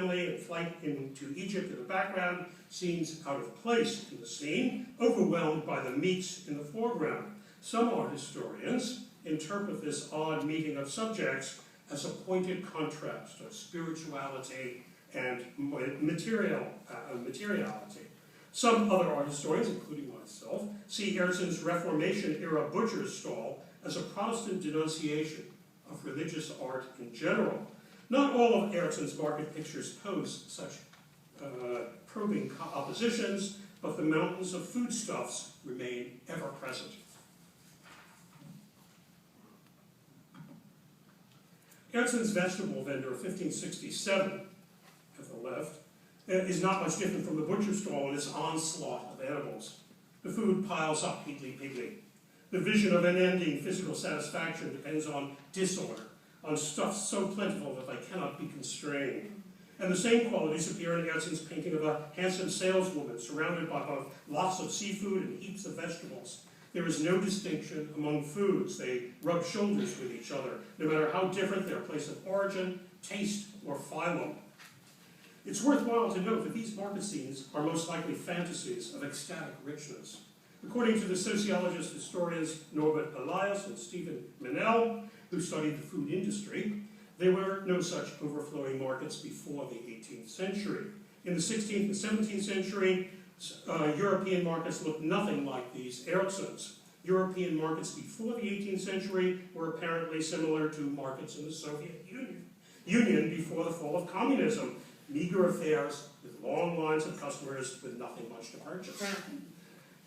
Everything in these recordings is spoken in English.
family and flight into Egypt in the background seems out of place in the scene, overwhelmed by the meats in the foreground. Some art historians interpret this odd meeting of subjects as a pointed contrast of spirituality and materiality. Some other art historians, including myself, see Ayrton's Reformation-era butcher's stall as a Protestant denunciation of religious art in general. Not all of Ayrton's market pictures pose such probing oppositions, but the mountains of foodstuffs remain ever present. Ayrton's vegetable vendor of 1567, at the left, is not much different from the butcher stall in its onslaught of animals. The food piles up higgledy-piggledy. The vision of unending physical satisfaction depends on disorder, on stuff so plentiful that they cannot be constrained. And the same qualities appear in Ayrton's painting of a handsome saleswoman surrounded by both lots of seafood and heaps of vegetables. There is no distinction among foods. They rub shoulders with each other, no matter how different their place of origin, taste, or phylum. It's worthwhile to note that these market scenes are most likely fantasies of ecstatic richness. According to the sociologist historians Norbert Elias and Stephen Menel, who studied the food industry, there were no such overflowing markets before the 18th century. In the 16th and 17th century, European markets looked nothing like these Ayrton's. European markets before the 18th century were apparently similar to markets in the Soviet Union before the fall of communism. Meager affairs with long lines of customers with nothing much to purchase.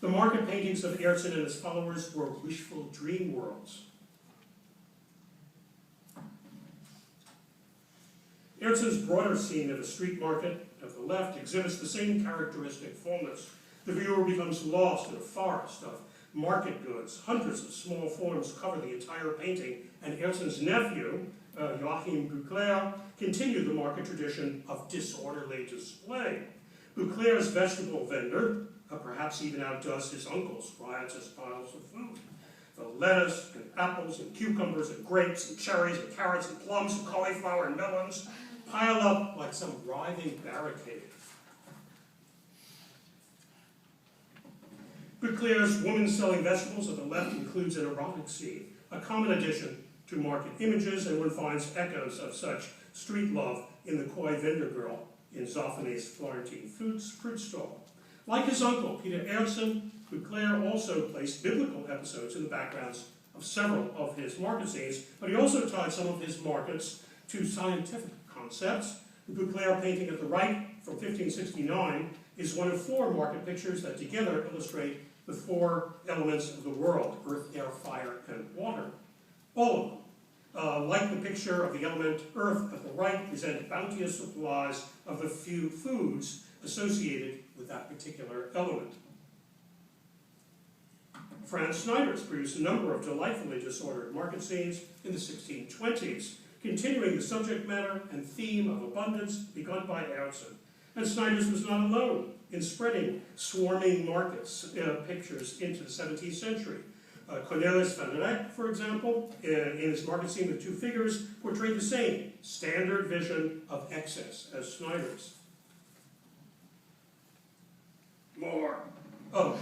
The market paintings of Ayrton and his followers were wishful dream worlds. Ayrton's broader scene of a street market, at the left, exhibits the same characteristic fullness. The viewer becomes lost in a forest of market goods. Hundreds of small forms cover the entire painting, and Ayrton's nephew, Joachim Beauclerc, continued the market tradition of disorderly display. Beauclerc's vegetable vendor perhaps even outdoes his uncle's riotous piles of food. The lettuce and apples and cucumbers and grapes and cherries and carrots and plums and cauliflower and melons pile up like some writhing barricade. Beauclerc's woman selling vegetables at the left includes an erotic scene, a common addition to market images, and one finds echoes of such street love in the coy vendor girl in Zoffany's Florentine fruit stall. Like his uncle, Peter Ayrton, Beauclerc also placed biblical episodes in the backgrounds of several of his market scenes, but he also tied some of his markets to scientific concepts. The Beauclerc painting at the right from 1569 is one of 4 market pictures that together illustrate the 4 elements of the world: earth, air, fire, and water. All of them, like the picture of the element earth at the right, present bounteous supplies of the few foods associated with that particular element. Franz Snyder's produced a number of delightfully disordered market scenes in the 1620s, continuing the subject matter and theme of abundance begun by Ayrton. And Snyder's was not alone in spreading swarming markets pictures into the 17th century. Cornelis van Rijk, for example, in his market scene with 2 figures, portrayed the same standard vision of excess as Snyder's. More. Oh,